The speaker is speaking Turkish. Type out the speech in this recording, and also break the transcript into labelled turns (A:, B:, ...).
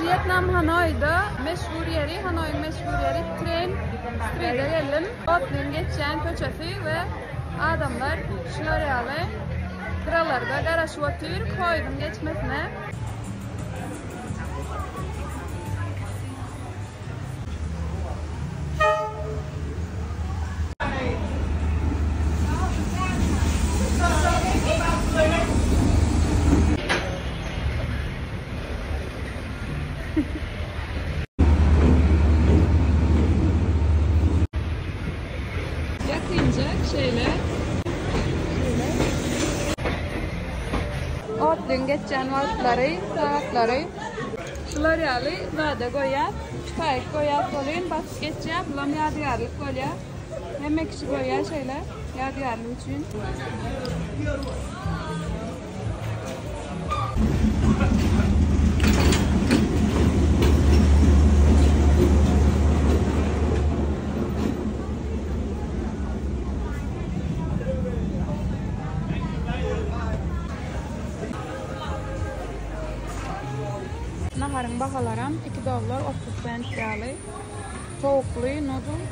A: Vietnam Hanoi'da meşhur yeri, Hanoi'nin meşhur yeri Tren Street'e geldim. Otlun geçen köçesi ve adamlar şöyle kralarda garaşı otur koydum geçmesine. Yakınca şöyle Otlun geçen vaktları, saatleri şuları vade koyar, çıkayıp koyar koyun, basıp geçer, bulam yadigarlık koyar. Hem ekşi koyar şöyle, yadigarlık için. Naharın bakalaram $2.30 yalı. Soğuklu noodle